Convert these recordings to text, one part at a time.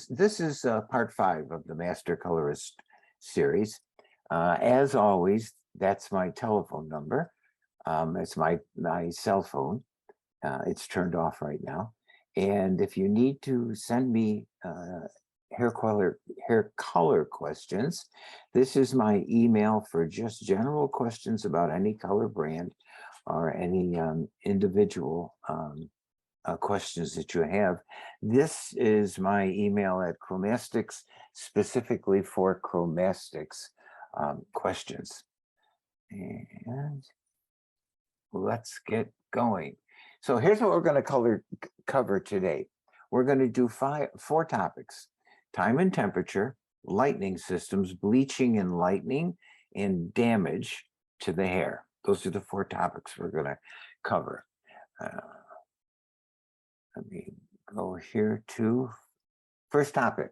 this is part 5 of the Master Colorist series. As always, that's my telephone number. It's my cell phone. It's turned off right now. And if you need to send me hair color questions, this is my email for just general questions about any color brand or any individual questions that you have. This is my email at Chromastics, specifically for Chromastics questions. And let's get going. So here's what we're going to cover today. We're going to do 4 topics: time and temperature, lightening systems, bleaching and lightening, and damage to the hair. Those are the 4 topics we're going to cover. Let me go here to first topic,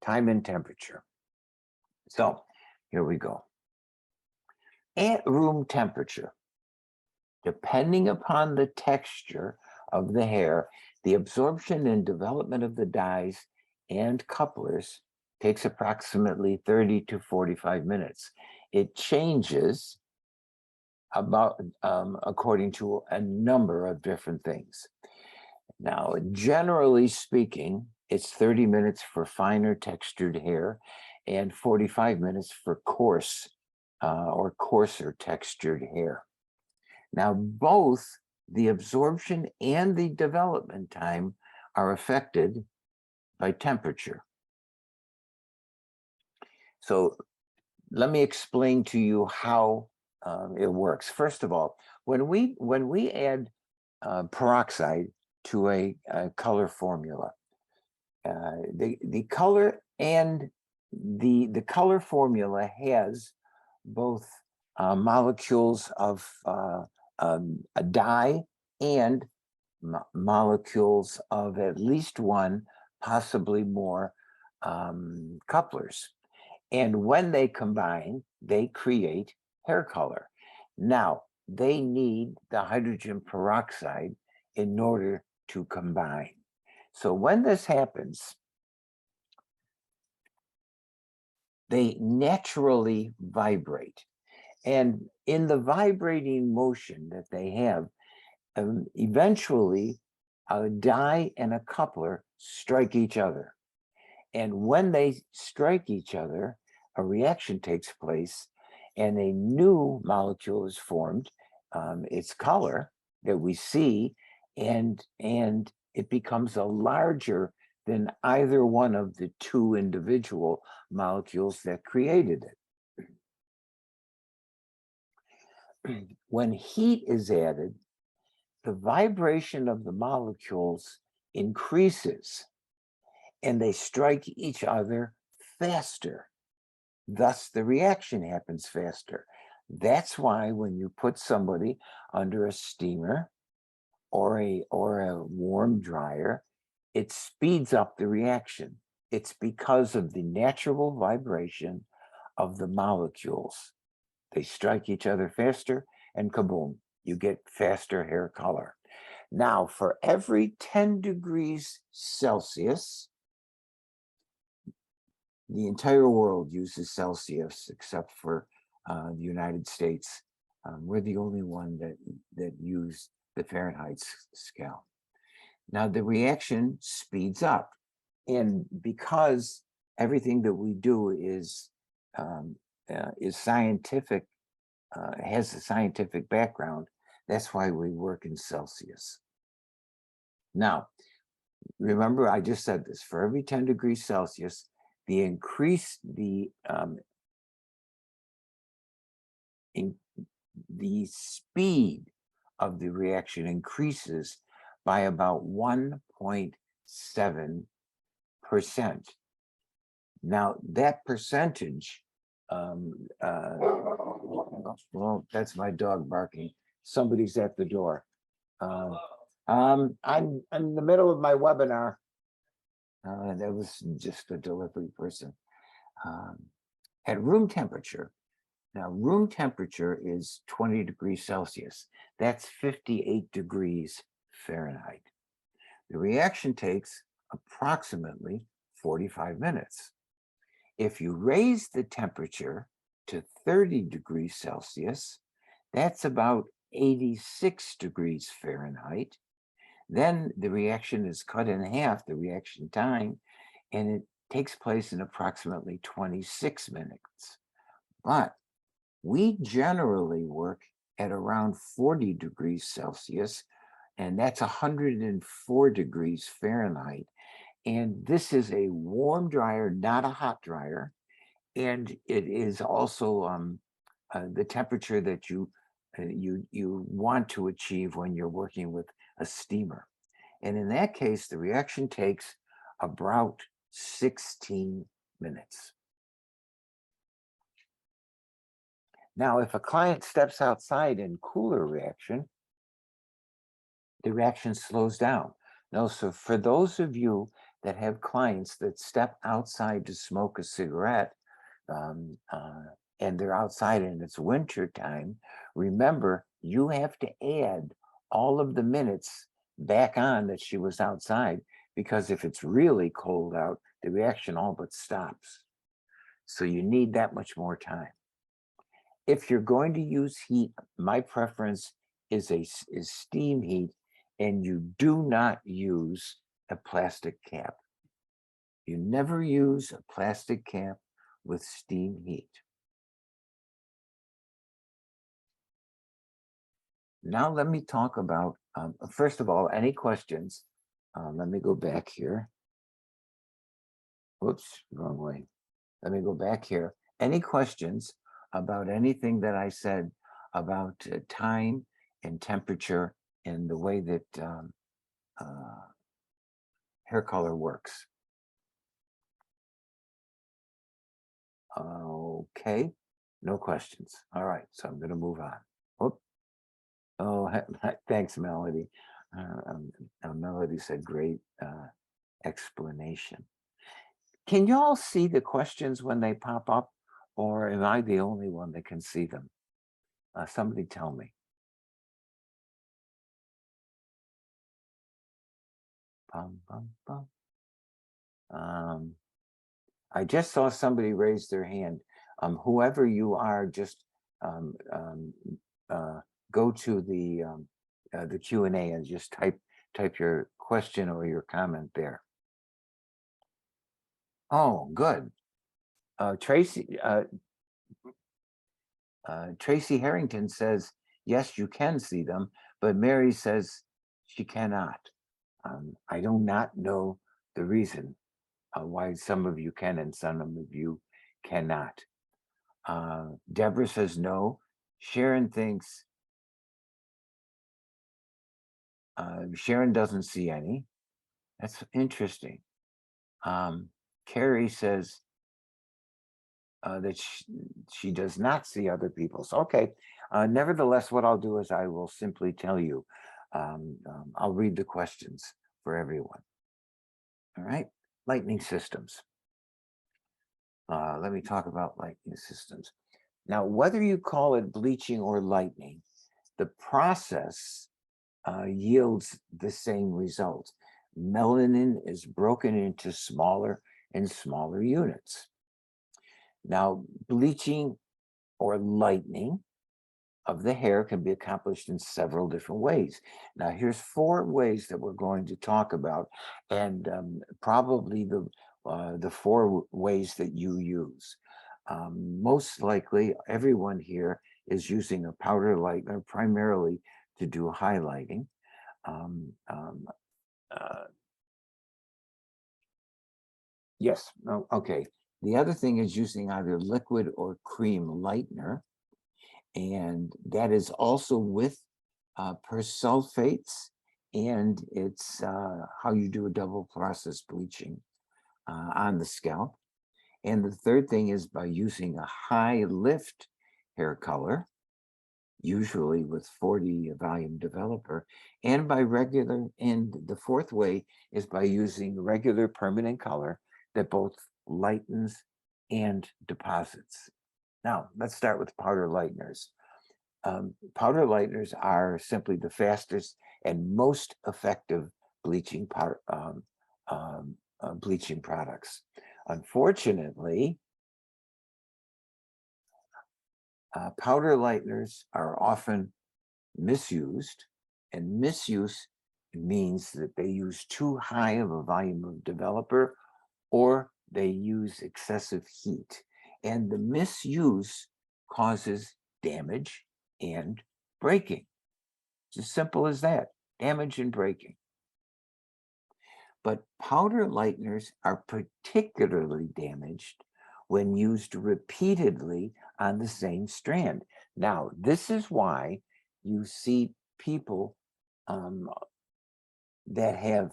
time and temperature. So here we go. At room temperature, depending upon the texture of the hair, the absorption and development of the dyes and couplers takes approximately 30 to 45 minutes. It changes about according to a number of different things. Now, generally speaking, it's 30 minutes for finer textured hair and 45 minutes for coarse or coarser textured hair. Now, both the absorption and the development time are affected by temperature. So let me explain to you how it works. First of all, when we add peroxide to a color formula, the color and the color formula has both molecules of a dye and molecules of at least one, possibly more, couplers. And when they combine, they create hair color. Now, they need the hydrogen peroxide in order to combine. So when this happens, they naturally vibrate. And in the vibrating motion that they have, eventually a dye and a coupler strike each other. And when they strike each other, a reaction takes place and a new molecule is formed. It's color that we see, and it becomes a larger than either one of the 2 individual molecules that created it. When heat is added, the vibration of the molecules increases and they strike each other faster. Thus, the reaction happens faster. That's why when you put somebody under a steamer or a warm dryer, it speeds up the reaction. It's because of the natural vibration of the molecules. They strike each other faster, and kaboom, you get faster hair color. Now, for every 10 degrees Celsius, the entire world uses Celsius except for the United States. We're the only one that use the Fahrenheit scale. Now the reaction speeds up, and because everything that we do is scientific, has a scientific background, that's why we work in Celsius. Now, remember, I just said this: for every 10 degrees Celsius, the speed of the reaction increases by about 1.7%. Now that percentage, well, that's my dog barking. Somebody's at the door. I'm in the middle of my webinar. That was just a delivery person. At room temperature, now room temperature is 20 degrees Celsius. That's 58 degrees Fahrenheit. The reaction takes approximately 45 minutes. If you raise the temperature to 30 degrees Celsius, that's about 86 degrees Fahrenheit. Then the reaction is cut in half, the reaction time, and it takes place in approximately 26 minutes. But we generally work at around 40 degrees Celsius, and that's 104 degrees Fahrenheit. And this is a warm dryer, not a hot dryer. And it is also the temperature that you want to achieve when you're working with a steamer. And in that case, the reaction takes about 16 minutes. Now, if a client steps outside in cooler reaction, the reaction slows down. Now, so for those of you that have clients that step outside to smoke a cigarette, and they're outside and it's winter time, remember, you have to add all of the minutes back on that she was outside, because if it's really cold out, the reaction all but stops. So you need that much more time. If you're going to use heat, my preference is steam heat, and you do not use a plastic cap. You never use a plastic cap with steam heat. Now let me talk about, first of all, any questions? Let me go back here. Whoops, wrong way. Let me go back here. Any questions about anything that I said about time and temperature and the way that hair color works? Okay, no questions. All right, so I'm going to move on. Whoop. Oh, thanks, Melody. Melody said great explanation. Can you all see the questions when they pop up, or am I the only one that can see them? Somebody tell me. Bum, bum, bum. I just saw somebody raise their hand. Whoever you are, just go to the Q&A and just type your question or your comment there. Oh, good. Tracy Harrington says, yes, you can see them, but Mary says she cannot. I do not know the reason why some of you can and some of you cannot. Deborah says no. Sharon thinks, Sharon doesn't see any. That's interesting. Carrie says that she does not see other people's. Okay. Nevertheless, what I'll do is I will simply tell you. I'll read the questions for everyone. All right. Lightning systems. Let me talk about lightning systems. Now, whether you call it bleaching or lightening, the process yields the same result. Melanin is broken into smaller and smaller units. Now, bleaching or lightening of the hair can be accomplished in several different ways. Now, here's 4 ways that we're going to talk about, and probably the 4 ways that you use. Most likely, everyone here is using a powder lightener primarily to do highlighting. Yes, okay. The other thing is using either liquid or cream lightener, and that is also with persulfates, and it's how you do a double process bleaching on the scalp. And the third thing is by using a high lift hair color, usually with 40 volume developer, and by regular, and the 4th way is by using regular permanent color that both lightens and deposits. Now, let's start with powder lighteners. Powder lighteners are simply the fastest and most effective bleaching bleaching products. Unfortunately, powder lighteners are often misused, and misuse means that they use too high of a volume of developer, or they use excessive heat. And the misuse causes damage and breaking. It's as simple as that, damage and breaking. But powder lighteners are particularly damaged when used repeatedly on the same strand. Now, this is why you see people that have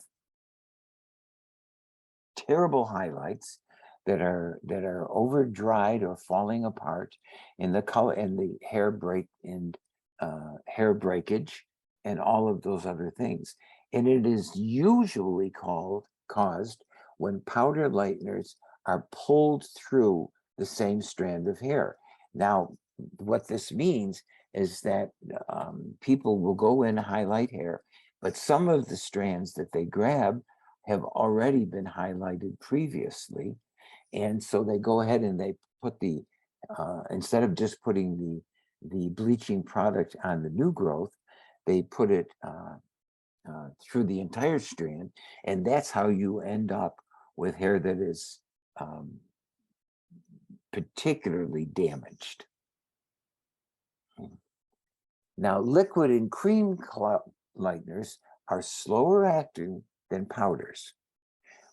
terrible highlights that are over dried or falling apart in the color and the hair hair breakage and all of those other things. And it is usually caused when powder lighteners are pulled through the same strand of hair. Now, what this means is that people will go in highlight hair, but some of the strands that they grab have already been highlighted previously. And so they go ahead and they put the, instead of just putting the bleaching product on the new growth, they put it through the entire strand. And that's how you end up with hair that is particularly damaged. Now, liquid and cream lighteners are slower acting than powders,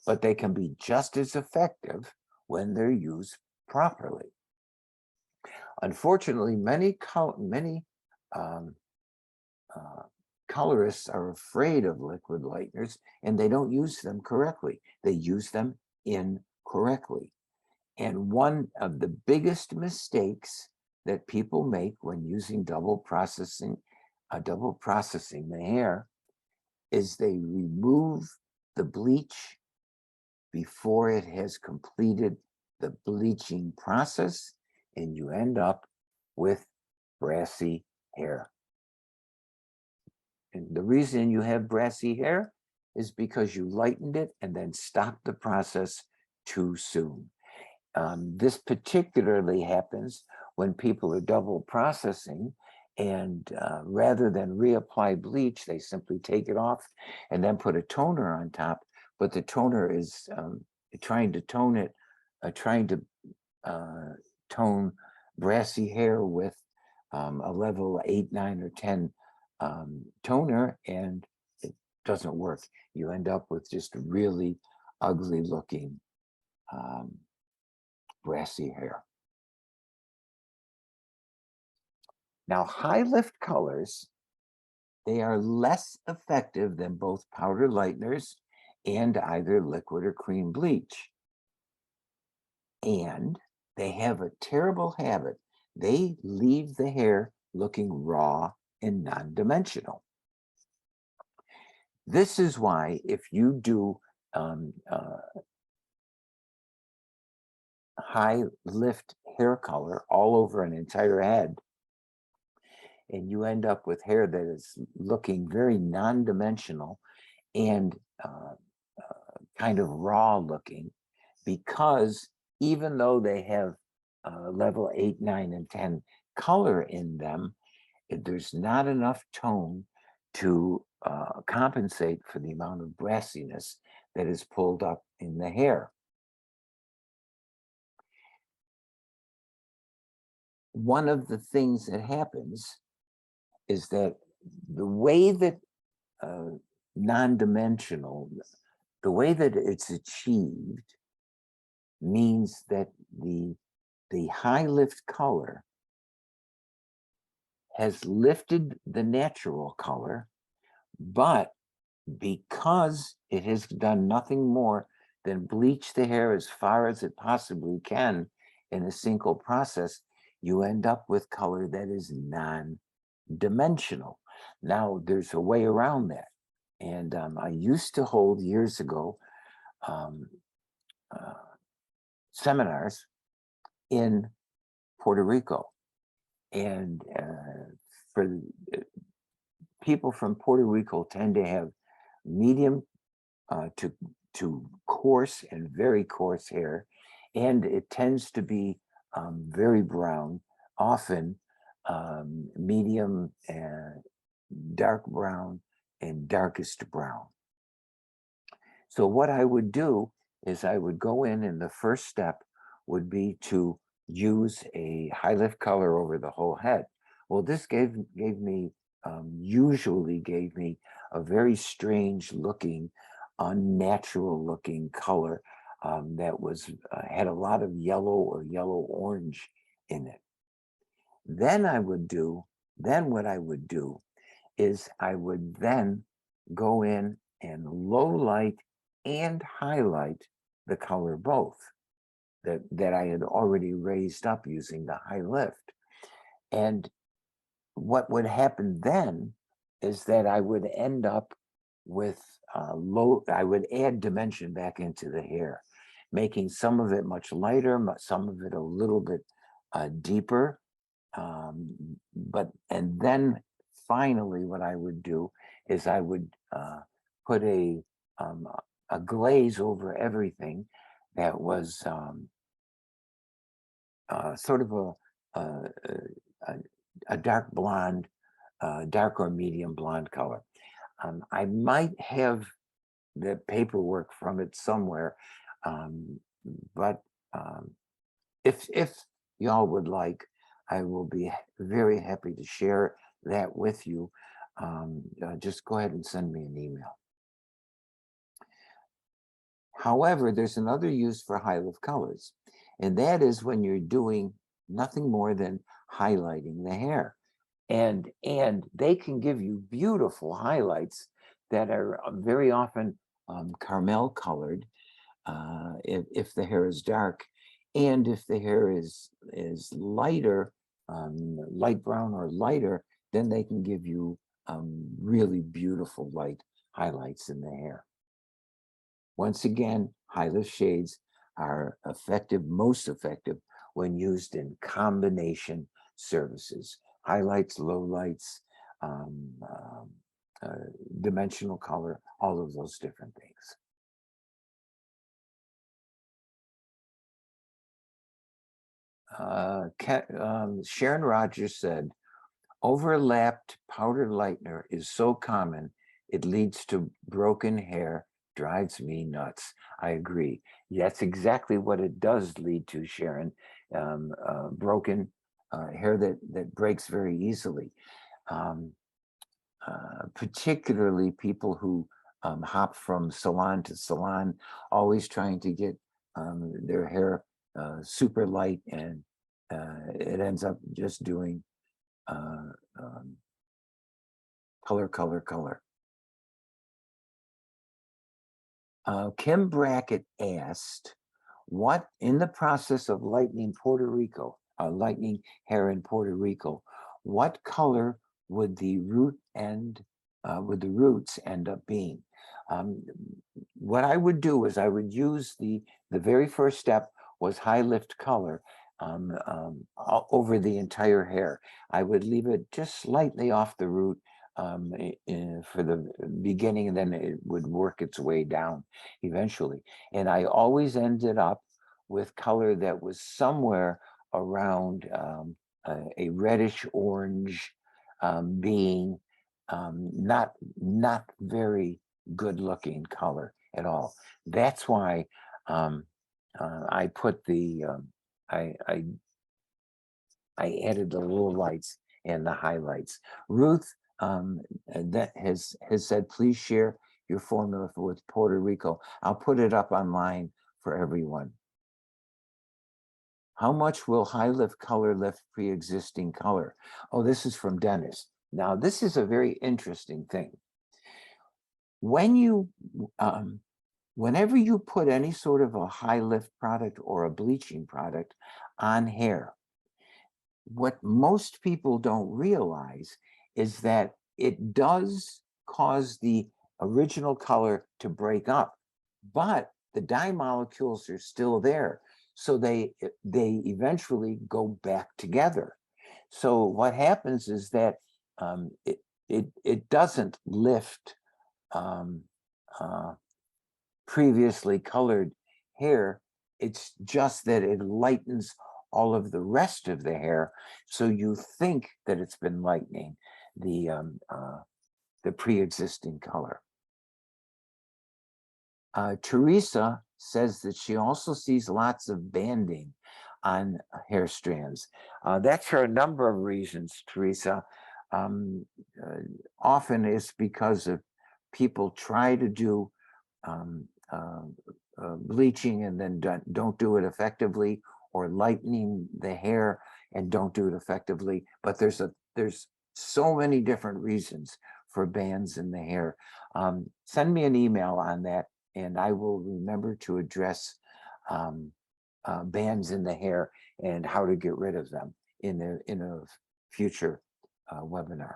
but they can be just as effective when they're used properly. Unfortunately, many colorists are afraid of liquid lighteners, and they don't use them correctly. They use them incorrectly. And one of the biggest mistakes that people make when using double processing the hair is they remove the bleach before it has completed the bleaching process, and you end up with brassy hair. And the reason you have brassy hair is because you lightened it and then stopped the process too soon. This particularly happens when people are double processing, and rather than reapply bleach, they simply take it off and then put a toner on top. But the toner is trying to tone brassy hair with a level 8, 9, or 10 toner, and it doesn't work. You end up with just really ugly looking brassy hair. Now, high lift colors, they are less effective than both powder lighteners and either liquid or cream bleach. And they have a terrible habit. They leave the hair looking raw and non-dimensional. This is why if you do high lift hair color all over an entire head, and you end up with hair that is looking very non-dimensional and kind of raw looking, because even though they have level 8, 9, and 10 color in them, there's not enough tone to compensate for the amount of brassiness that is pulled up in the hair. One of the things that happens is that the way that non-dimensional, the way that it's achieved means that the high lift color has lifted the natural color, but because it has done nothing more than bleach the hair as far as it possibly can in a single process, you end up with color that is non-dimensional. Now, there's a way around that. And I used to hold years ago seminars in Puerto Rico. And for people from Puerto Rico tend to have medium to coarse and very coarse hair, and it tends to be very brown, often medium and dark brown and darkest brown. So what I would do is I would go in, and the first step would be to use a high lift color over the whole head. Well, this usually gave me a very strange looking, unnatural looking color that was had a lot of yellow or yellow orange in it. Then what I would do is I would then go in and low light and highlight the color both that I had already raised up using the high lift. And what would happen then is that I would end up with I would add dimension back into the hair, making some of it much lighter, some of it a little bit deeper. And then finally what I would do is I would put a glaze over everything that was sort of a dark blonde, dark or medium blonde color. I might have the paperwork from it somewhere, but if y'all would like, I will be very happy to share that with you. Just go ahead and send me an email. However, there's another use for high lift colors, and that is when you're doing nothing more than highlighting the hair. And they can give you beautiful highlights that are very often caramel colored if the hair is dark, and if the hair is lighter, light brown or lighter, then they can give you really beautiful light highlights in the hair. Once again, high lift shades are most effective when used in combination services. Highlights, lowlights, dimensional color, all of those different things. Sharon Rogers said, overlapped powder lightener is so common, it leads to broken hair, drives me nuts. I agree. That's exactly what it does lead to, Sharon. Broken hair that breaks very easily. Particularly people who hop from salon to salon, always trying to get their hair super light, and it ends up just doing color, color, color. Kim Brackett asked, what in the process of lightening lightening hair in Puerto Rico, what color would the roots end up being? What I would do is I would use the very first step was high lift color over the entire hair. I would leave it just slightly off the root for the beginning, and then it would work its way down eventually. And I always ended up with color that was somewhere around a reddish orange, being not very good looking color at all. That's why I put I added the little lights and the highlights. Ruth that has said, please share your formula with Puerto Rico. I'll put it up online for everyone. How much will high lift color lift pre-existing color? Oh, this is from Dennis. Now, this is a very interesting thing. When you, whenever you put any sort of a high lift product or a bleaching product on hair, what most people don't realize is that it does cause the original color to break up, but the dye molecules are still there. So they eventually go back together. So what happens is that it doesn't lift previously colored hair. It's just that it lightens all of the rest of the hair, so you think that it's been lightening the pre-existing color. Teresa says that she also sees lots of banding on hair strands. That's for a number of reasons, Teresa. Um, Often it's because of people try to do um, bleaching and then don't do it effectively, or lightening the hair and don't do it effectively. But there's so many different reasons for bands in the hair. Send me an email on that, and I will remember to address bands in the hair and how to get rid of them in a future webinar.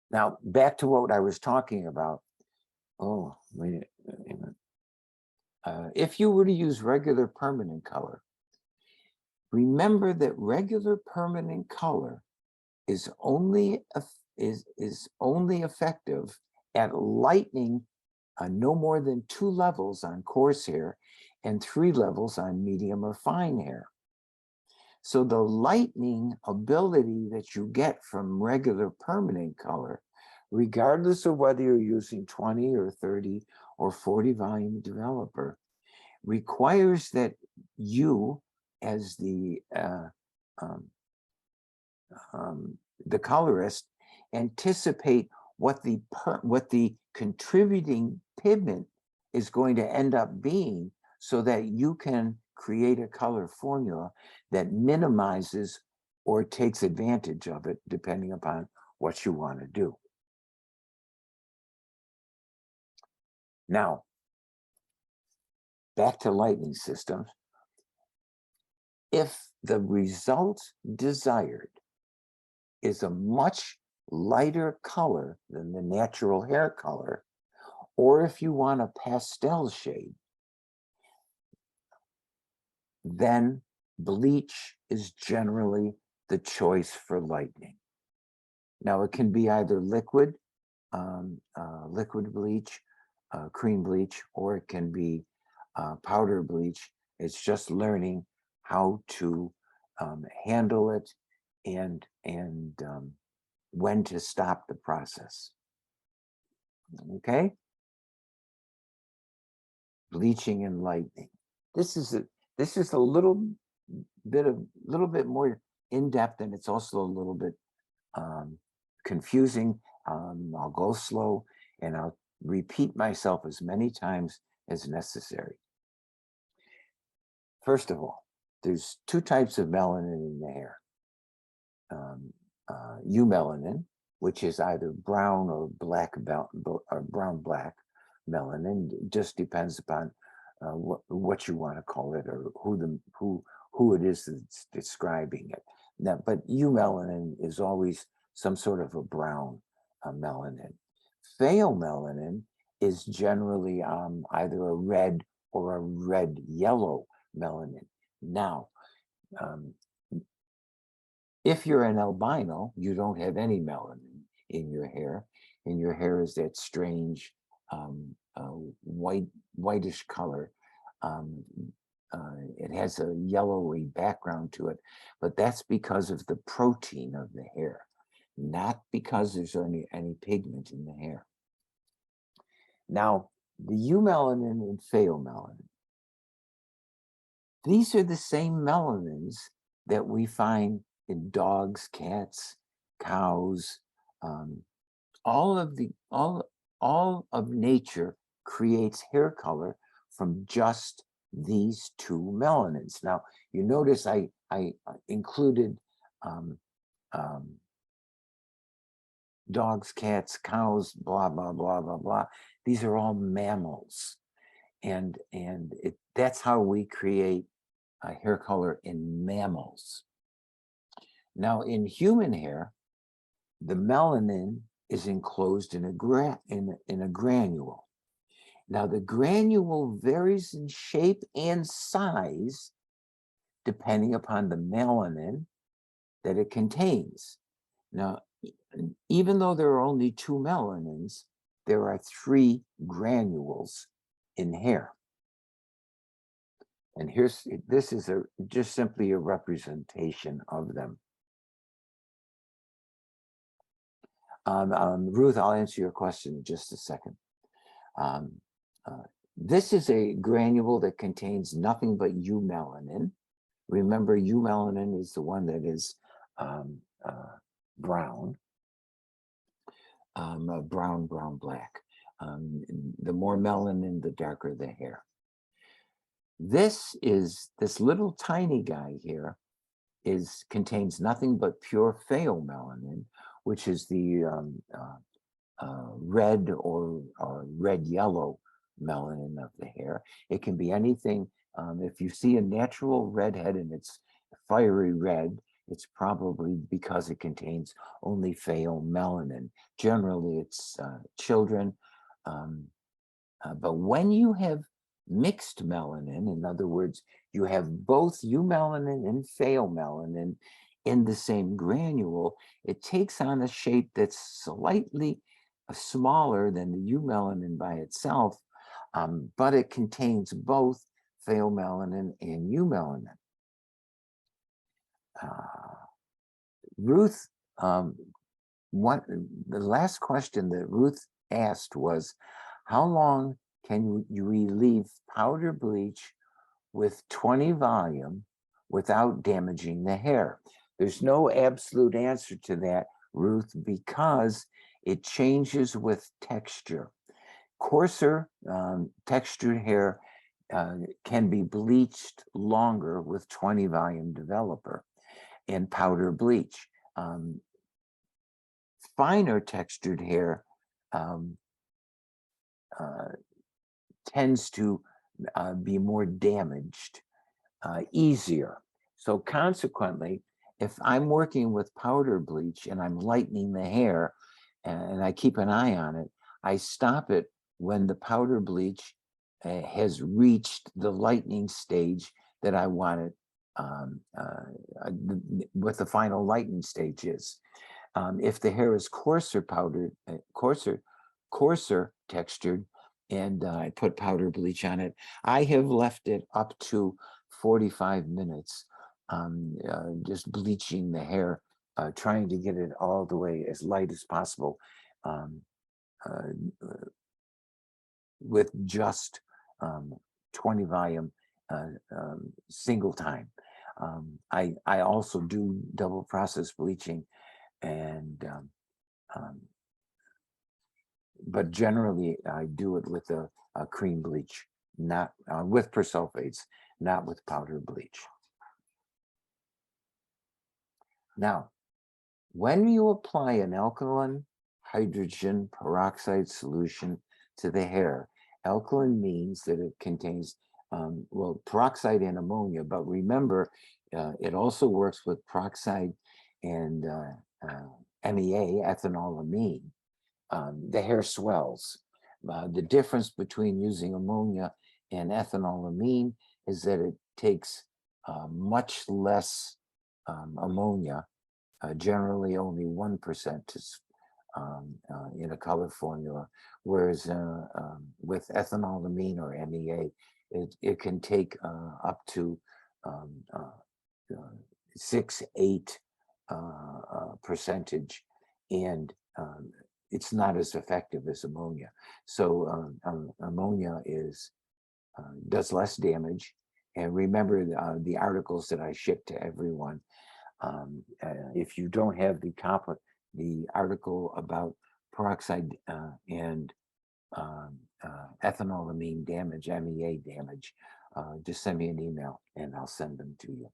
Now, back to what I was talking about. Oh, wait a minute. If you were to use regular permanent color, remember that regular permanent color is only effective at lightening no more than 2 levels on coarse hair and 3 levels on medium or fine hair. So the lightening ability that you get from regular permanent color, regardless of whether you're using 20 or 30 or 40 volume developer, requires that you, as the colorist, anticipate what the contributing pigment is going to end up being, so that you can create a color formula that minimizes or takes advantage of it, depending upon what you want to do. Now, back to lightning systems. If the result desired is a much lighter color than the natural hair color, or if you want a pastel shade, then bleach is generally the choice for lightening. Now, it can be either liquid bleach, cream bleach, or it can be powder bleach. It's just learning how to handle it and when to stop the process. Okay? Bleaching and lightening. This is a little bit more in depth, and it's also a little bit confusing. I'll go slow and I'll repeat myself as many times as necessary. First of all, there's 2 types of melanin in the hair. Eumelanin, which is either brown or black, or brown-black melanin. It just depends upon what you want to call it, or who it is that's describing it. Now, but eumelanin is always some sort of a brown melanin. Pheomelanin is generally either a red or a red-yellow melanin. Now, if you're an albino, you don't have any melanin in your hair, and your hair is that strange whitish color. It has a yellowy background to it, but that's because of the protein of the hair, not because there's any pigment in the hair. Now, the eumelanin and pheomelanin, these are the same melanins that we find in dogs, cats, cows. All of nature creates hair color from just these 2 melanins. Now, you notice I included dogs, cats, cows, blah, blah, blah, blah, blah. These are all mammals. And that's how we create hair color in mammals. Now, in human hair, the melanin is enclosed in a granule. Now, the granule varies in shape and size depending upon the melanin that it contains. Now, even though there are only 2 melanins, there are 3 granules in hair. And this is just simply a representation of them. Ruth, I'll answer your question in just a second. This is a granule that contains nothing but eumelanin. Remember, eumelanin is the one that is brown, brown, black. The more melanin, the darker the hair. This little tiny guy here contains nothing but pure pheomelanin, which is the red or red-yellow melanin of the hair. It can be anything. If you see a natural redhead and it's fiery red, it's probably because it contains only pheomelanin. Generally, it's children. But when you have mixed melanin, in other words, you have both eumelanin and pheomelanin in the same granule, it takes on a shape that's slightly smaller than the eumelanin by itself, but it contains both pheomelanin and eumelanin. Ruth, the last question that Ruth asked was, how long can you relieve powder bleach with 20 volume without damaging the hair? There's no absolute answer to that, Ruth, because it changes with texture. Coarser textured hair can be bleached longer with 20 volume developer and powder bleach. Finer textured hair tends to be more damaged easier. So consequently, if I'm working with powder bleach and I'm lightening the hair and I keep an eye on it, I stop it when the powder bleach has reached the lightening stage that I want it, what the final lightening stage is. If the hair is coarser textured, and I put powder bleach on it, I have left it up to 45 minutes, just bleaching the hair, trying to get it all the way as light as possible, with just 20 volume single time. I also do double process bleaching, and but generally I do it with a cream bleach, not with persulfates, not with powder bleach. Now, when you apply an alkaline hydrogen peroxide solution to the hair, alkaline means that it contains, well, peroxide and ammonia, but remember, it also works with peroxide and MEA, ethanolamine. The hair swells. The difference between using ammonia and ethanolamine is that it takes much less ammonia, generally only 1% is in a color formula, whereas with ethanolamine or MEA, it can take up to 6-8 percentage, and it's not as effective as ammonia. So ammonia does less damage. And remember the articles that I ship to everyone. If you don't have the article about peroxide and ethanolamine damage, MEA damage, just send me an email and I'll send them to you.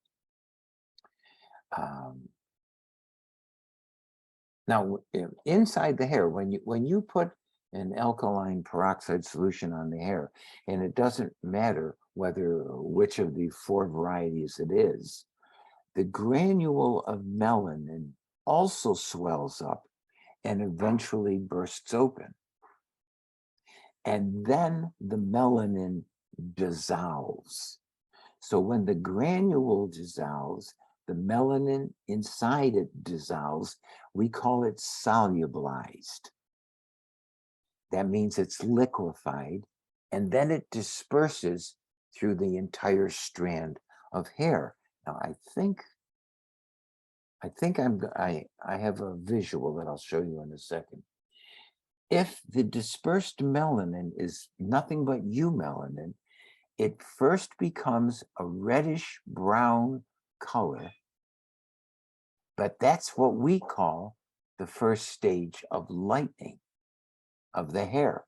Now, inside the hair, when you put an alkaline peroxide solution on the hair, and it doesn't matter which of the 4 varieties it is, the granule of melanin also swells up and eventually bursts open. And then the melanin dissolves. So when the granule dissolves, the melanin inside it dissolves. We call it solubilized. That means it's liquefied, and then it disperses through the entire strand of hair. Now, I think I have a visual that I'll show you in a second. If the dispersed melanin is nothing but eumelanin, it first becomes a reddish brown color, but that's what we call the first stage of lightening of the hair.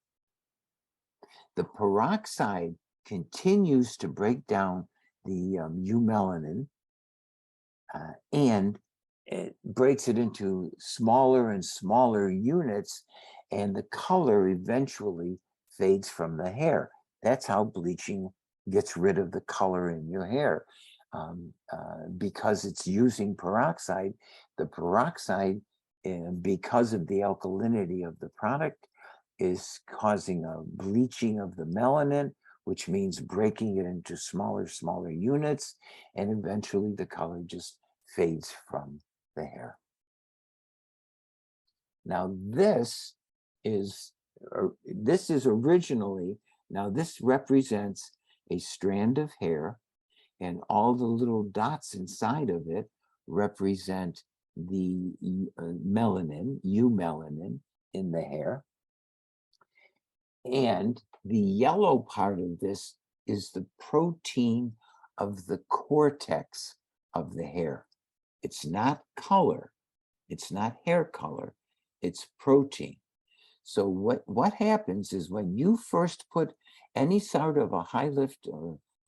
The peroxide continues to break down the eumelanin, and it breaks it into smaller and smaller units, and the color eventually fades from the hair. That's how bleaching gets rid of the color in your hair. Because it's using peroxide, the peroxide, because of the alkalinity of the product, is causing a bleaching of the melanin, which means breaking it into smaller units, and eventually the color just fades from the hair. Now this is originally, now this represents a strand of hair, and all the little dots inside of it represent the melanin, eumelanin in the hair. And the yellow part of this is the protein of the cortex of the hair. It's not color, it's not hair color, it's protein. So what happens is when you first put any sort of a high lift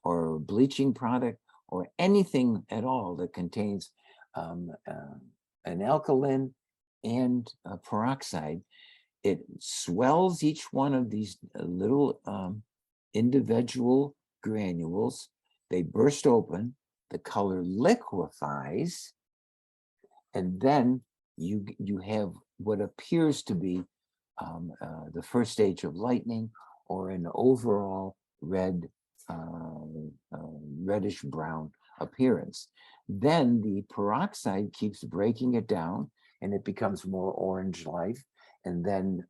or bleaching product or anything at all that contains an alkaline and a peroxide, it swells each one of these little individual granules. They burst open, the color liquefies, and then you have what appears to be the first stage of lightening, or an overall reddish brown appearance. Then the peroxide keeps breaking it down, and it becomes more orange-like, and then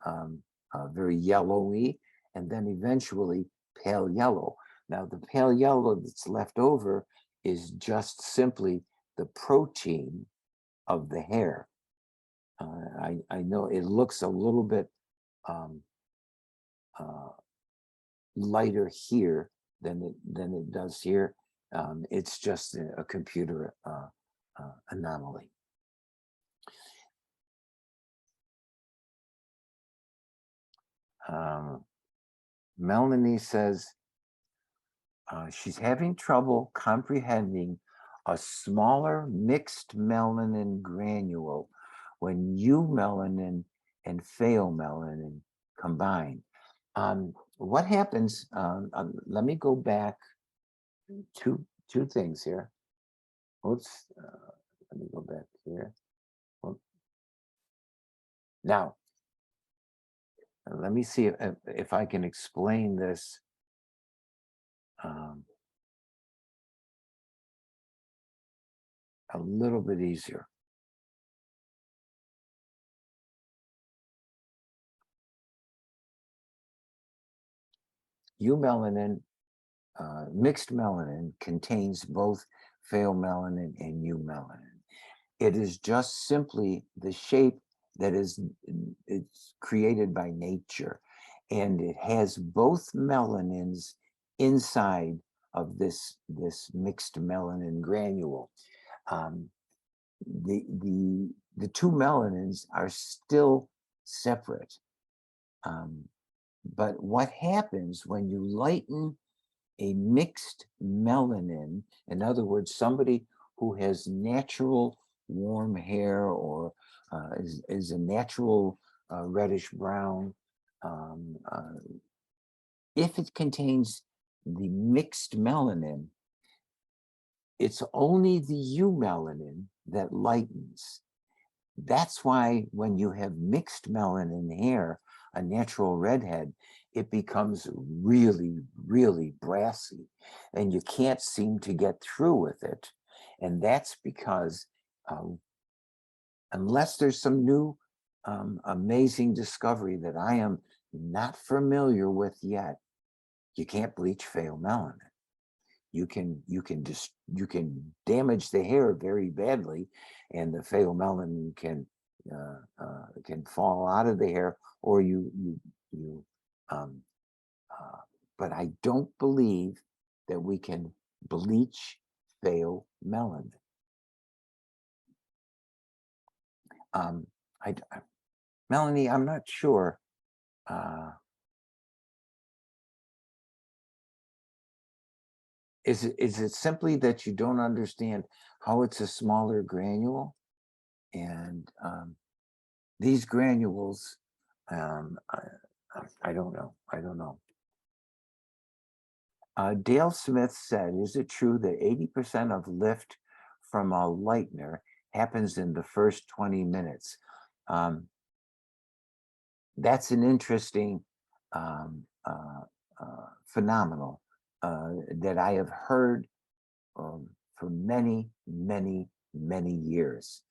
very yellowy, and then eventually pale yellow. Now, the pale yellow that's left over is just simply the protein of the hair. I know it looks a little bit lighter here than it does here. It's just a computer anomaly. Melanie says she's having trouble comprehending a smaller mixed melanin granule when eumelanin and pheomelanin combine. What happens, let me go back two things here. Oops, let me go back here. Now, let me see if I can explain this a little bit easier. Eumelanin, mixed melanin, contains both pheomelanin and eumelanin. It is just simply the shape that it's created by nature, and it has both melanins inside of this mixed melanin granule. The two melanins are still separate. But what happens when you lighten a mixed melanin, in other words, somebody who has natural warm hair or is a natural reddish brown, if it contains the mixed melanin, it's only the eumelanin that lightens. That's why when you have mixed melanin hair, a natural redhead, it becomes really, really brassy, and you can't seem to get through with it. And that's because unless there's some new amazing discovery that I am not familiar with yet, you can't bleach pale melanin. You can damage the hair very badly, and the pale melanin can fall out of the hair, or you um, but I don't believe that we can bleach pale melanin. Um, Melanie, I'm not sure. Is it simply that you don't understand how it's a smaller granule? And these granules, I don't know. I don't know. Dale Smith said, is it true that 80% of lift from a lightener happens in the first 20 minutes? That's an interesting phenomenal that I have heard for many, many, many years.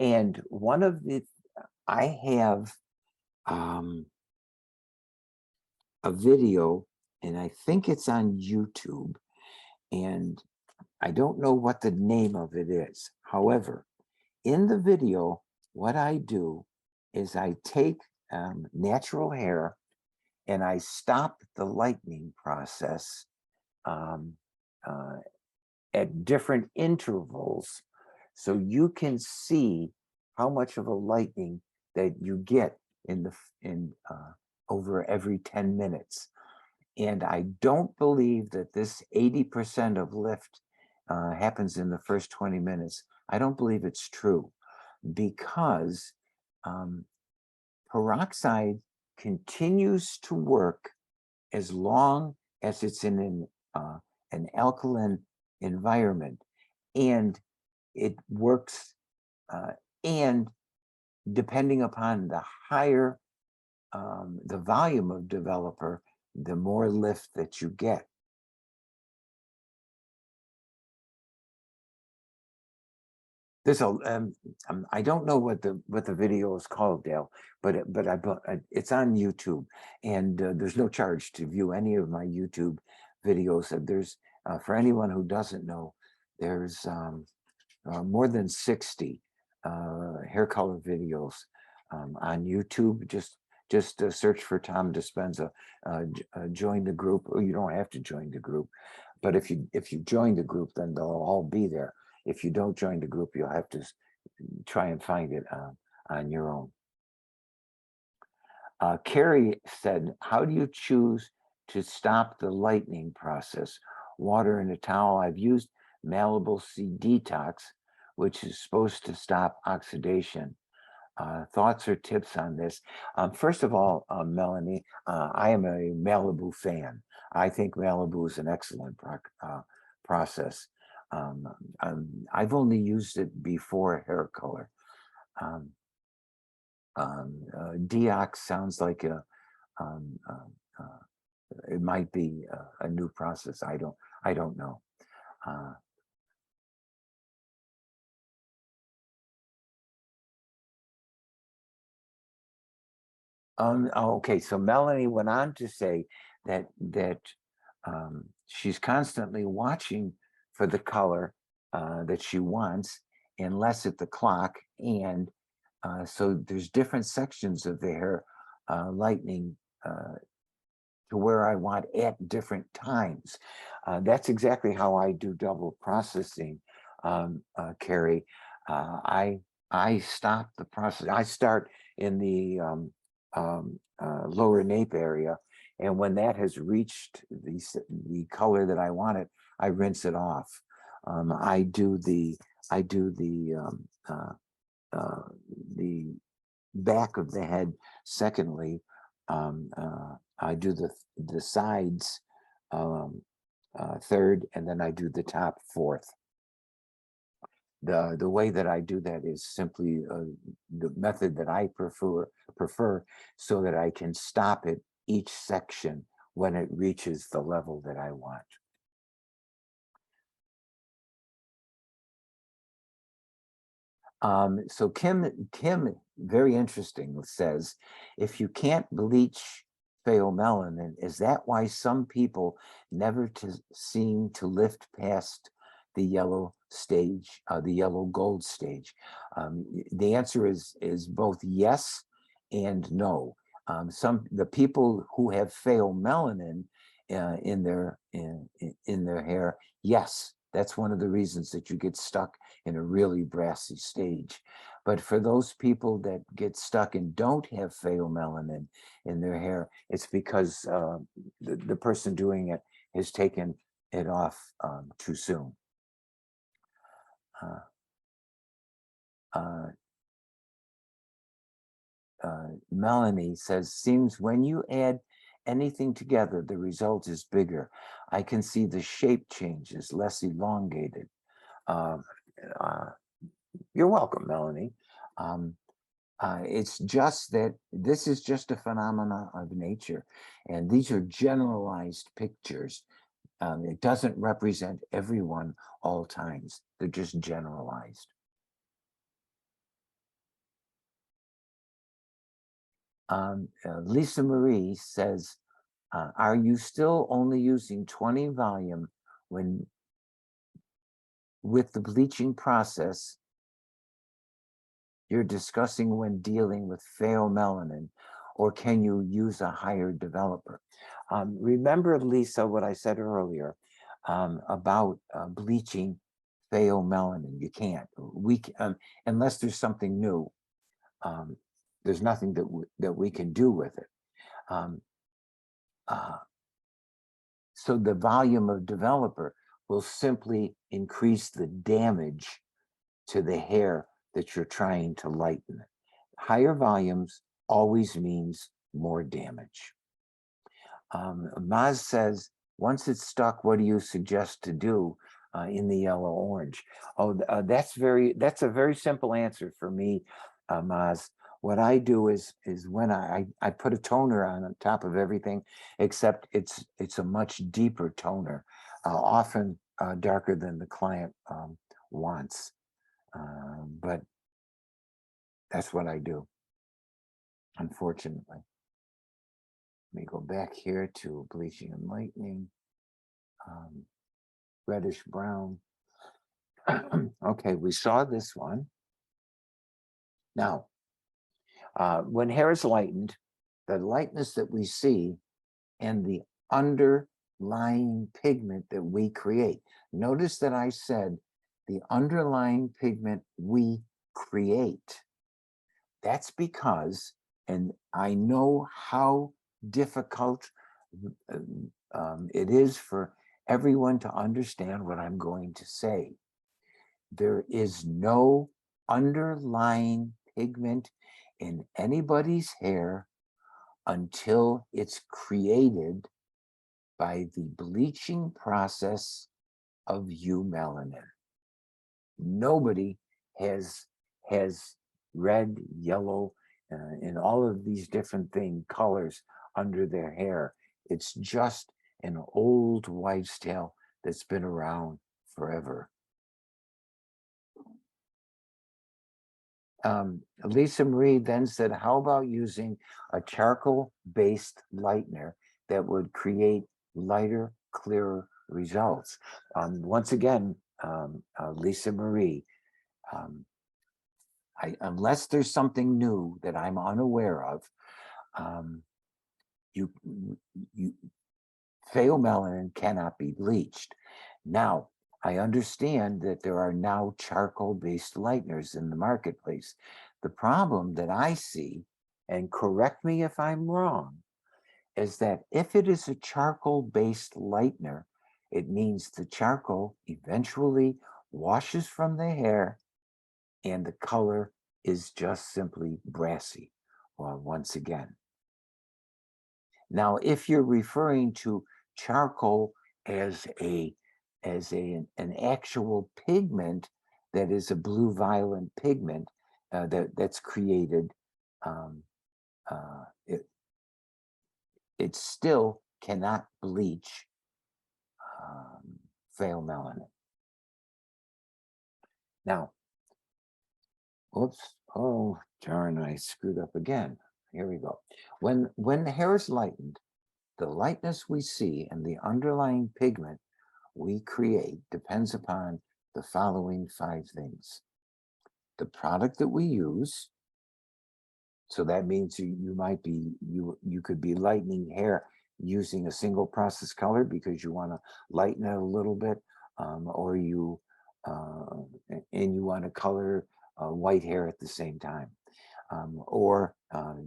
And one of the, I have a video, and I think it's on YouTube, and I don't know what the name of it is. However, in the video, what I do is I take natural hair and I stop the lightening process at different intervals, so you can see how much of a lightening that you get in over every 10 minutes. And I don't believe that this 80% of lift happens in the first 20 minutes. I don't believe it's true, because peroxide continues to work as long as it's in an alkaline environment, and it works, and depending upon the higher the volume of developer, the more lift that you get. There's I don't know what the video is called, Dale, but it's on YouTube, and there's no charge to view any of my YouTube videos. There's for anyone who doesn't know, there's more than 60 hair color videos on YouTube. Just search for Tom Dispenza. Join the group. Or you don't have to join the group, but if you join the group, then they'll all be there. If you don't join the group, you'll have to try and find it on your own. Carrie said, how do you choose to stop the lightening process? Water in a towel. I've used Malibu C Detox, which is supposed to stop oxidation. Thoughts or tips on this? First of all, Melanie, I am a Malibu fan. I think Malibu is an excellent process. I've only used it before hair color. Deox sounds like it might be a new process. I don't know. Okay, so Melanie went on to say that she's constantly watching for the color that she wants, and less at the clock. And so there's different sections of the hair lightening to where I want at different times. That's exactly how I do double processing, Carrie. I stop the process. I start in the lower nape area, and when that has reached the color that I want it, I rinse it off. I do the back of the head secondly. I do the sides third, and then I do the top fourth. The way that I do that is simply the method that I prefer, so that I can stop it each section when it reaches the level that I want. So Kim, very interesting, says, if you can't bleach pheomelanin. Is that why some people never seem to lift past the yellow stage, the yellow gold stage? The answer is both yes and no. The people who have pheomelanin in their hair, yes, that's one of the reasons that you get stuck in a really brassy stage. But for those people that get stuck and don't have pheomelanin in their hair, it's because the person doing it has taken it off too soon. Melanie says, seems when you add anything together, the result is bigger. I can see the shape changes, less elongated. You're welcome, Melanie. It's just that this is just a phenomena of nature, and these are generalized pictures. It doesn't represent everyone all times. They're just generalized. Lisa Marie says, are you still only using 20 volume when with the bleaching process you're discussing when dealing with pheomelanin, or can you use a higher developer? Remember, Lisa, what I said earlier about bleaching pheomelanin. You can't. Unless there's something new. There's nothing that we can do with it. So the volume of developer will simply increase the damage to the hair that you're trying to lighten. Higher volumes always means more damage. Maz says, once it's stuck, what do you suggest to do in the yellow orange? Oh, that's a very simple answer for me, Maz. What I do is when I put a toner on top of everything, except it's a much deeper toner, often darker than the client wants. But that's what I do, unfortunately. Let me go back here to bleaching and lightening, reddish brown. Okay, we saw this one. Now, when hair is lightened, the lightness that we see and the underlying pigment that we create. Notice that I said the underlying pigment we create. That's because, and I know how difficult it is for everyone to understand what I'm going to say. There is no underlying pigment in anybody's hair until it's created by the bleaching process of eumelanin. Nobody has red, yellow, and all of these different colors under their hair. It's just an old wives' tale that's been around forever. Lisa Marie then said, how about using a charcoal-based lightener that would create lighter, clearer results? Once again, Lisa Marie, unless there's something new that I'm unaware of, pheomelanin cannot be bleached. Now, I understand that there are now charcoal-based lighteners in the marketplace. The problem that I see, and correct me if I'm wrong, is that if it is a charcoal-based lightener, it means the charcoal eventually washes from the hair and the color is just simply brassy, once again. Now, if you're referring to charcoal as an actual pigment that is a blue violet pigment that's created, it still cannot bleach pheomelanin. Now, oops, oh darn, I screwed up again. Here we go. When the hair is lightened, the lightness we see and the underlying pigment we create depends upon the following 5 things. The product that we use, so that means you might be, you could be lightening hair using a single process color because you want to lighten it a little bit, or uh, and you want to color white hair at the same time. Or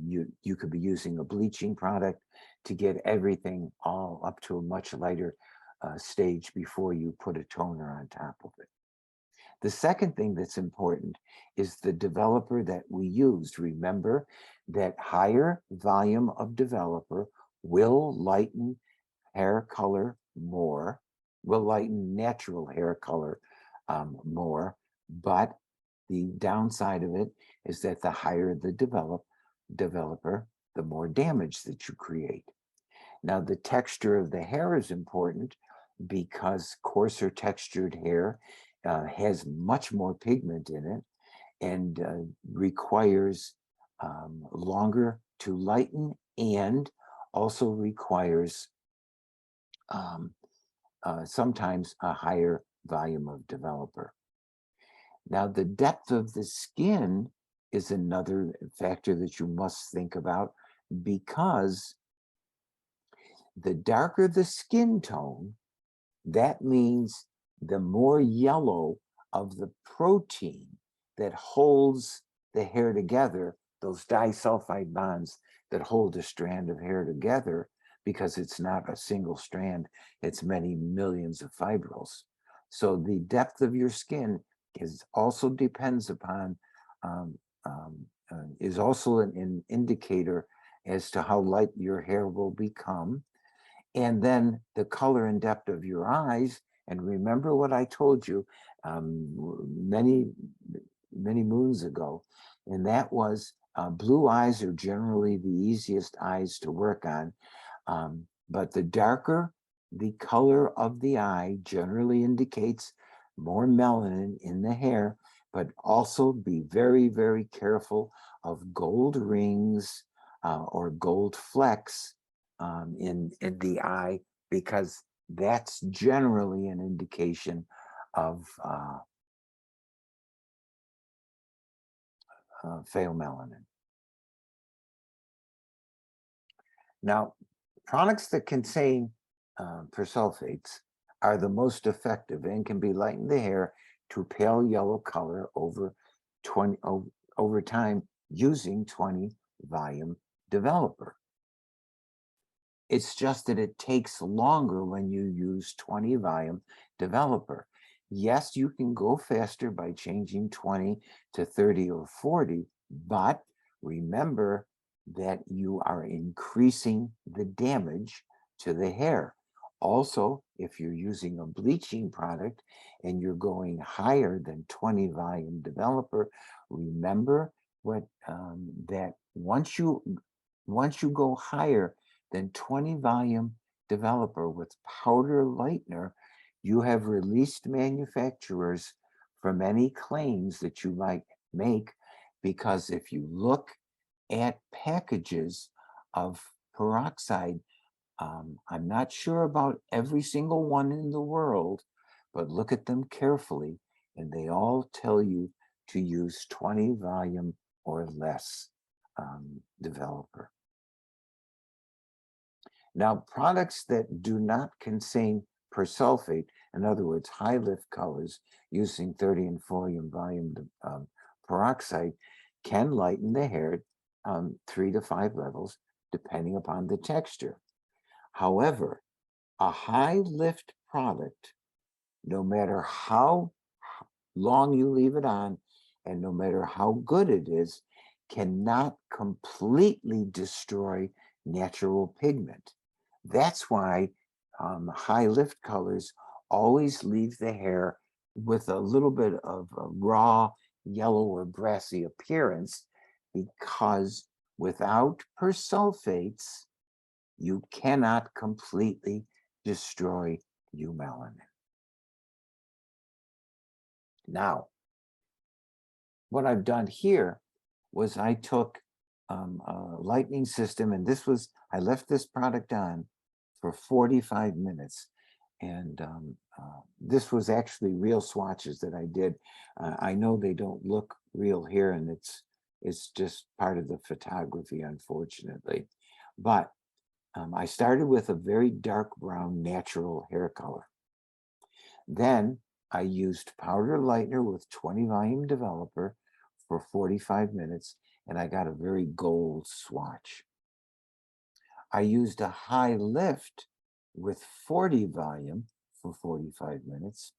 you could be using a bleaching product to get everything all up to a much lighter stage before you put a toner on top of it. The second thing that's important is the developer that we used. Remember that higher volume of developer will lighten hair color more, will lighten natural hair color more, but the downside of it is that the higher the developer, the more damage that you create. Now, the texture of the hair is important because coarser textured hair has much more pigment in it and requires longer to lighten, and also requires sometimes a higher volume of developer. Now, the depth of the skin is another factor that you must think about, because the darker the skin tone, that means the more yellow of the protein that holds the hair together, those disulfide bonds that hold a strand of hair together, because it's not a single strand, it's many millions of fibrils. So the depth of your skin also depends upon, is also an indicator as to how light your hair will become. And then the color and depth of your eyes. And remember what I told you many moons ago, and that was blue eyes are generally the easiest eyes to work on. But the darker the color of the eye generally indicates more melanin in the hair, but also be very, very careful of gold rings or gold flecks in the eye, because that's generally an indication of pheomelanin. Now, products that contain persulfates are the most effective and can be lighten the hair to pale yellow color over time using 20 volume developer. It's just that it takes longer when you use 20 volume developer. Yes, you can go faster by changing 20 to 30 or 40, but remember that you are increasing the damage to the hair. Also, if you're using a bleaching product and you're going higher than 20 volume developer, remember that once you go higher than 20 volume developer with powder lightener, you have released manufacturers from any claims that you might make, because if you look at packages of peroxide, I'm not sure about every single one in the world, but look at them carefully, and they all tell you to use 20 volume or less developer. Now, products that do not contain persulfate, in other words, high lift colors using 30 and 40 volume peroxide, can lighten the hair 3 to 5 levels, depending upon the texture. However, a high lift product, no matter how long you leave it on and no matter how good it is, cannot completely destroy natural pigment. That's why high lift colors always leave the hair with a little bit of a raw yellow or brassy appearance, because without persulfates, you cannot completely destroy eumelanin. Now, what I've done here was I took lightning system, and I left this product on for 45 minutes. And this was actually real swatches that I did. I know they don't look real here, and it's just part of the photography, unfortunately. But I started with a very dark brown natural hair color. Then I used powder lightener with 20 volume developer for 45 minutes, and I got a very gold swatch. I used a high lift with 40 volume for 45 minutes.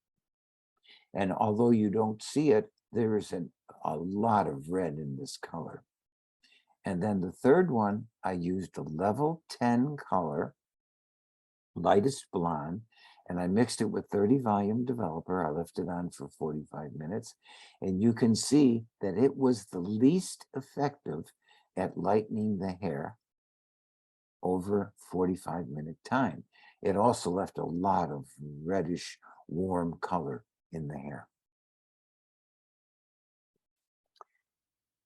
And although you don't see it, there is a lot of red in this color. And then the third one, I used a level 10 color, lightest blonde, and I mixed it with 30 volume developer. I left it on for 45 minutes. And you can see that it was the least effective at lightening the hair over 45-minute time. It also left a lot of reddish, warm color in the hair.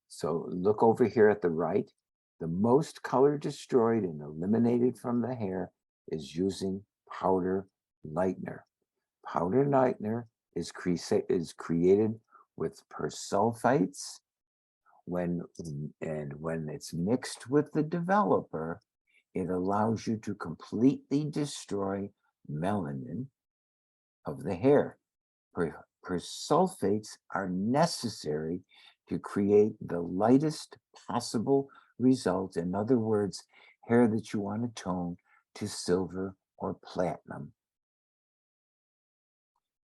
So look over here at the right. The most color destroyed and eliminated from the hair is using powder lightener. Powder lightener is created with persulfates. When it's mixed with the developer, it allows you to completely destroy melanin of the hair. Persulfates are necessary to create the lightest possible result. In other words, hair that you want to tone to silver or platinum.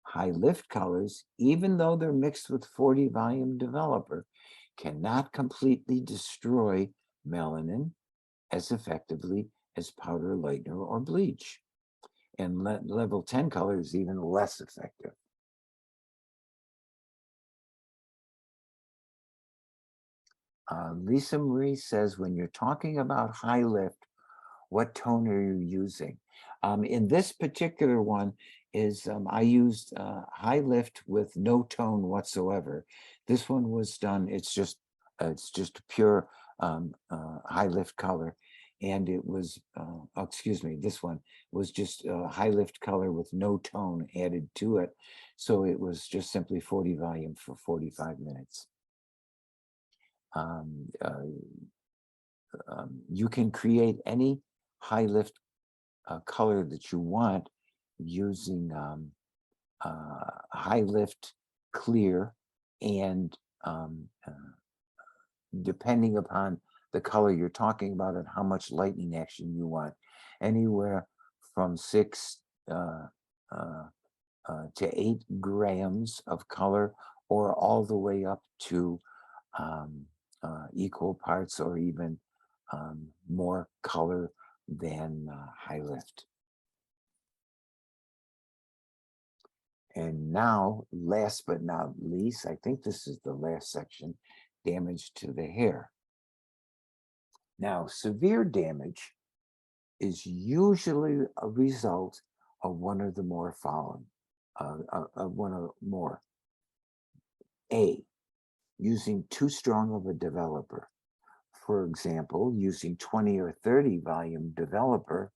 High lift colors, even though they're mixed with 40 volume developer, cannot completely destroy melanin as effectively as powder lightener or bleach. And level 10 color is even less effective. Lisa Marie says, when you're talking about high lift, what tone are you using? In this particular one I used high lift with no tone whatsoever. This one was done, it's just pure high lift color. And it was, excuse me, this one was just high lift color with no tone added to it. So it was just simply 40 volume for 45 minutes. You can create any high lift color that you want using high lift clear, and depending upon the color you're talking about and how much lightning action you want, anywhere from 6 to 8 grams of color, or all the way up to equal parts or even more color than high lift. And now, last but not least, I think this is the last section, damage to the hair. Now, severe damage is usually a result of one or the more following, one or more. A, using too strong of a developer. For example, using 20 or 30 volume developer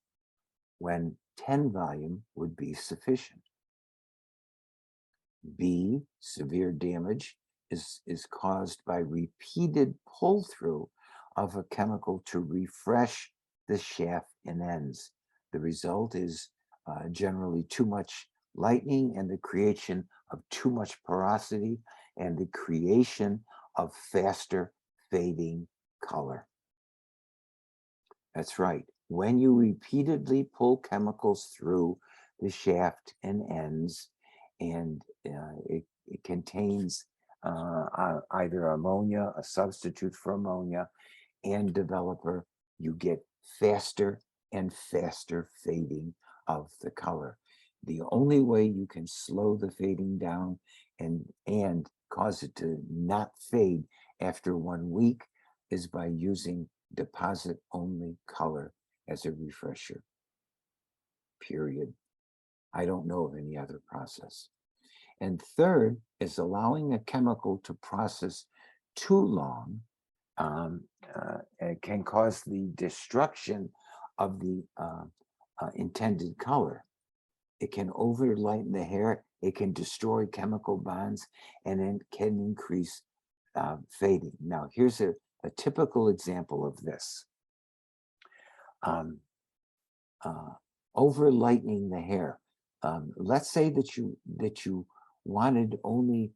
when 10 volume would be sufficient. B, severe damage is caused by repeated pull through of a chemical to refresh the shaft and ends. The result is generally too much lightening and the creation of too much porosity and the creation of faster fading color. That's right. When you repeatedly pull chemicals through the shaft and ends, and it contains either ammonia, a substitute for ammonia, and developer, you get faster and faster fading of the color. The only way you can slow the fading down and cause it to not fade after 1 week is by using deposit only color as a refresher, period. I don't know of any other process. And third is allowing a chemical to process too long it can cause the destruction of the intended color. It can over lighten the hair. It can destroy chemical bonds, and it can increase fading. Now, here's a typical example of this. Over lightening the hair. Let's say that you wanted only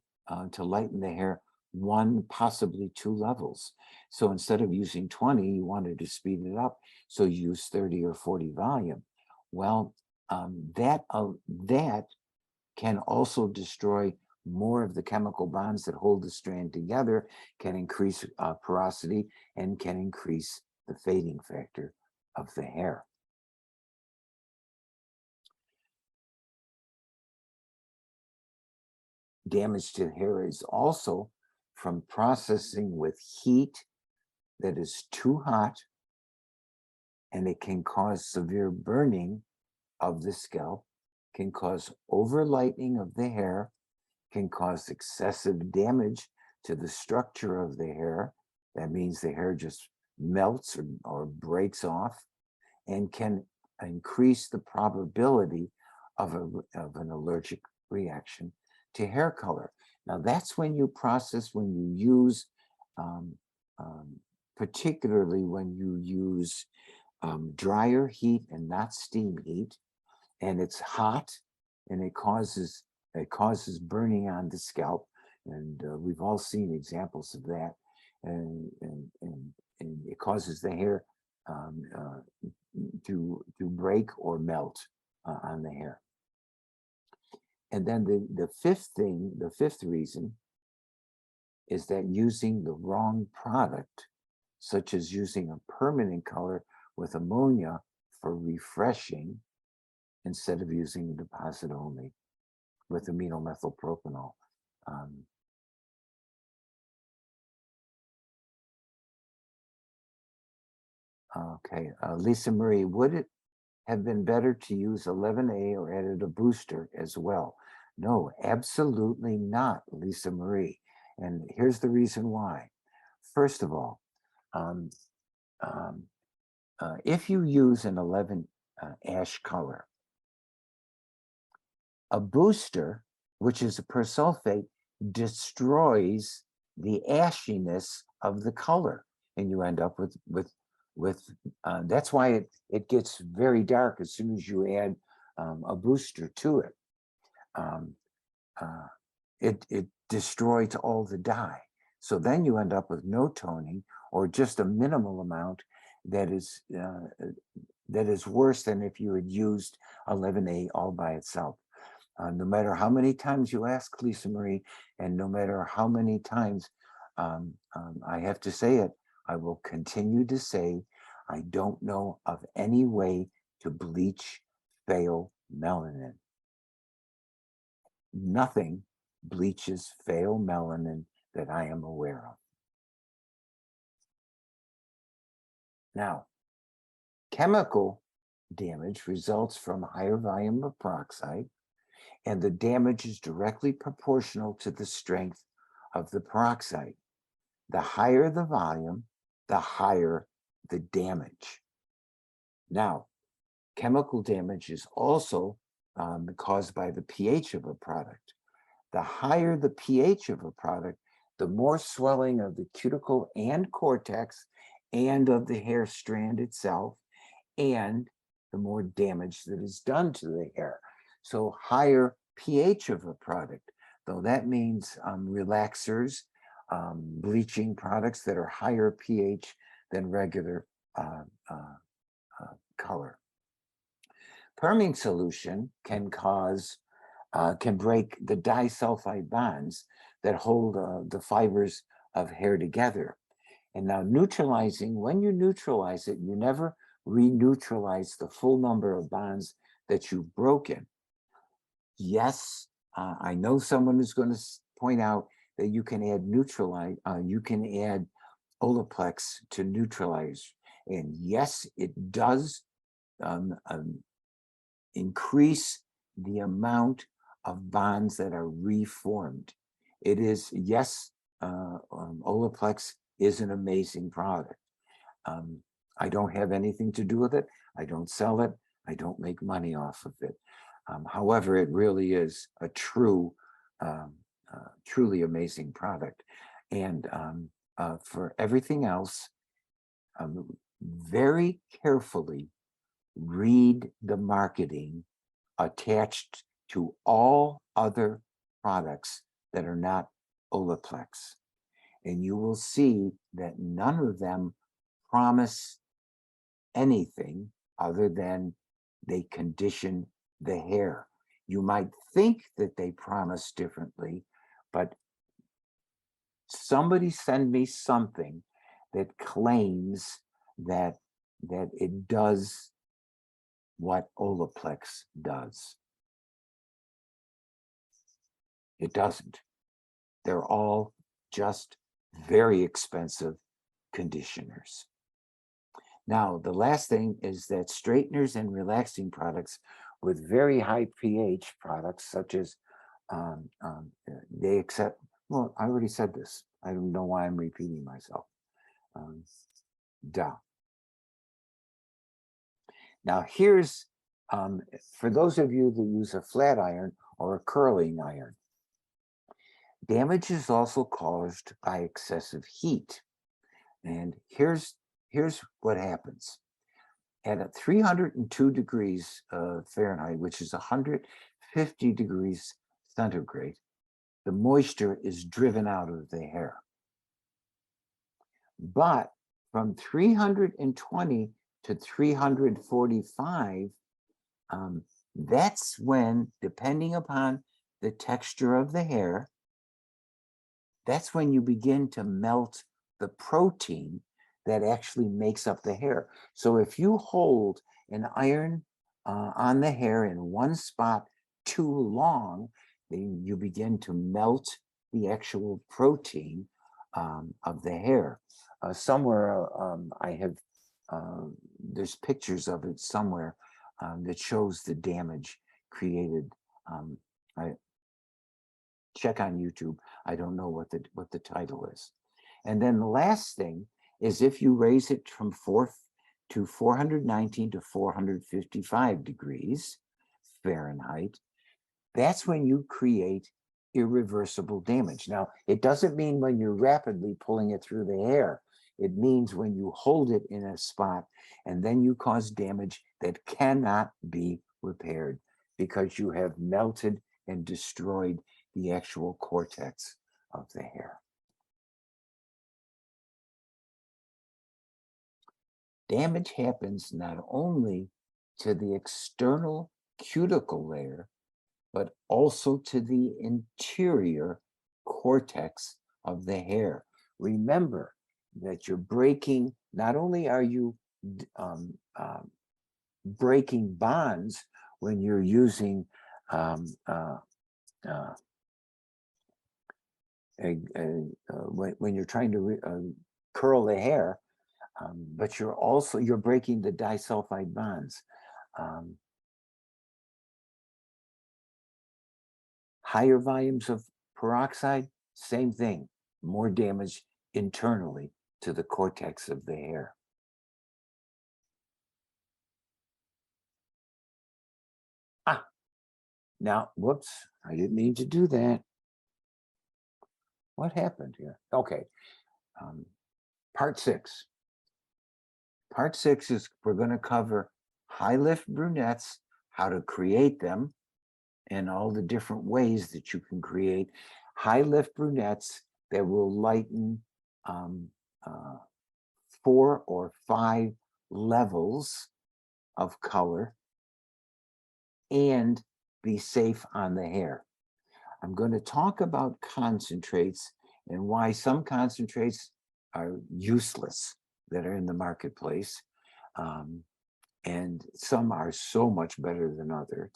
to lighten the hair one, possibly two levels. So instead of using 20, you wanted to speed it up. So you use 30 or 40 volume. Well, that can also destroy more of the chemical bonds that hold the strand together, can increase porosity, and can increase the fading factor of the hair. Damage to hair is also from processing with heat that is too hot, and it can cause severe burning of the scalp, can cause over lightening of the hair, can cause excessive damage to the structure of the hair. That means the hair just melts or breaks off, and can increase the probability of an allergic reaction to hair color. Now that's when you process, when you use, particularly when you use dryer heat and not steam heat, and it's hot, and it causes burning on the scalp, and we've all seen examples of that, and it causes the hair to break or melt on the hair. And then the fifth reason is that using the wrong product, such as using a permanent color with ammonia for refreshing instead of using a deposit only with amino methylpropanol. Okay, Lisa Marie, would it have been better to use 11A or added a booster as well? No, absolutely not, Lisa Marie. And here's the reason why. First of all, if you use an 11 ash color, a booster, which is a persulfate, destroys the ashiness of the color, and you end up with that's why it gets very dark as soon as you add a booster to it. It destroys all the dye. So then you end up with no toning, or just a minimal amount that is worse than if you had used 11A all by itself. No matter how many times you ask, Lisa Marie, and no matter how many times I have to say it, I will continue to say, I don't know of any way to bleach pale melanin. Nothing bleaches pale melanin that I am aware of. Now, chemical damage results from higher volume of peroxide, and the damage is directly proportional to the strength of the peroxide. The higher the volume, the higher the damage. Now, chemical damage is also caused by the pH of a product. The higher the pH of a product, the more swelling of the cuticle and cortex and of the hair strand itself, and the more damage that is done to the hair. So higher pH of a product, though that means relaxers, bleaching products that are higher pH than regular color. Perming solution can break the disulfide bonds that hold the fibers of hair together. And now neutralizing, when you neutralize it, you never re-neutralize the full number of bonds that you've broken. Yes, I know someone is going to point out that you can add you can add Olaplex to neutralize. And yes, it does increase the amount of bonds that are reformed. It is, yes, Olaplex is an amazing product. I don't have anything to do with it. I don't sell it. I don't make money off of it. However, it really is a truly amazing product. And for everything else, very carefully read the marketing attached to all other products that are not Olaplex. And you will see that none of them promise anything other than they condition the hair. You might think that they promise differently, but somebody send me something that claims that it does what Olaplex does. It doesn't. They're all just very expensive conditioners. Now, the last thing is that straighteners and relaxing products with very high pH products, such as they accept, well, I already said this. I don't know why I'm repeating myself. Duh. Now, here's, for those of you that use a flat iron or a curling iron, damage is also caused by excessive heat. And here's what happens. At 302 degrees Fahrenheit, which is 150 degrees centigrade, the moisture is driven out of the hair. But from 320 to 345, that's when, depending upon the texture of the hair, that's when you begin to melt the protein that actually makes up the hair. So if you hold an iron on the hair in one spot too long, then you begin to melt the actual protein of the hair. Somewhere I have, there's pictures of it somewhere that shows the damage created. I check on YouTube. I don't know what the title is. And then the last thing is if you raise it from 419 to 455 degrees Fahrenheit, that's when you create irreversible damage. Now, it doesn't mean when you're rapidly pulling it through the hair. It means when you hold it in a spot and then you cause damage that cannot be repaired because you have melted and destroyed the actual cortex of the hair. Damage happens not only to the external cuticle layer, but also to the interior cortex of the hair. Remember that you're breaking, not only are you breaking bonds when you're using when you're trying to curl the hair, but you're breaking the disulfide bonds. Higher volumes of peroxide, same thing, more damage internally to the cortex of the hair. Now, whoops, I didn't mean to do that. What happened here? Okay, part 6. Part 6 is we're going to cover high lift brunettes, how to create them, and all the different ways that you can create high lift brunettes that will lighten 4 or 5 levels of color and be safe on the hair. I'm going to talk about concentrates and why some concentrates are useless that are in the marketplace, and some are so much better than others.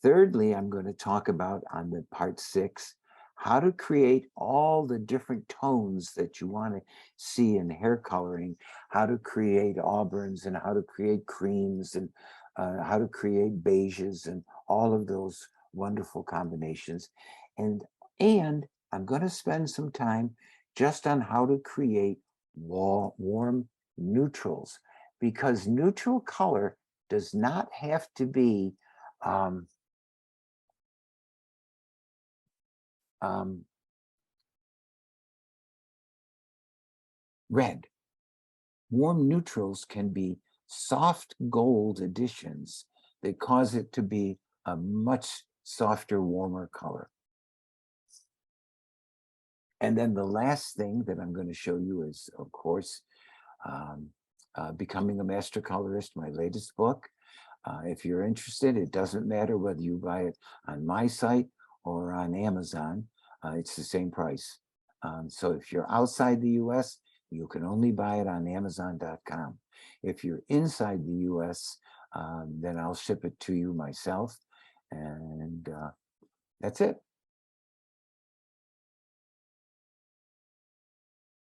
Thirdly, I'm going to talk about on the part 6, how to create all the different tones that you want to see in hair coloring, how to create auburns and how to create creams and how to create beiges and all of those wonderful combinations. And I'm going to spend some time just on how to create warm neutrals, because neutral color does not have to be um, um, red. Warm neutrals can be soft gold additions that cause it to be a much softer, warmer color. And then the last thing that I'm going to show you is, of course, um, Becoming a Master Colorist, my latest book. If you're interested, it doesn't matter whether you buy it on my site or on Amazon. It's the same price. So if you're outside the US, you can only buy it on Amazon.com. If you're inside the US, then I'll ship it to you myself. And that's it.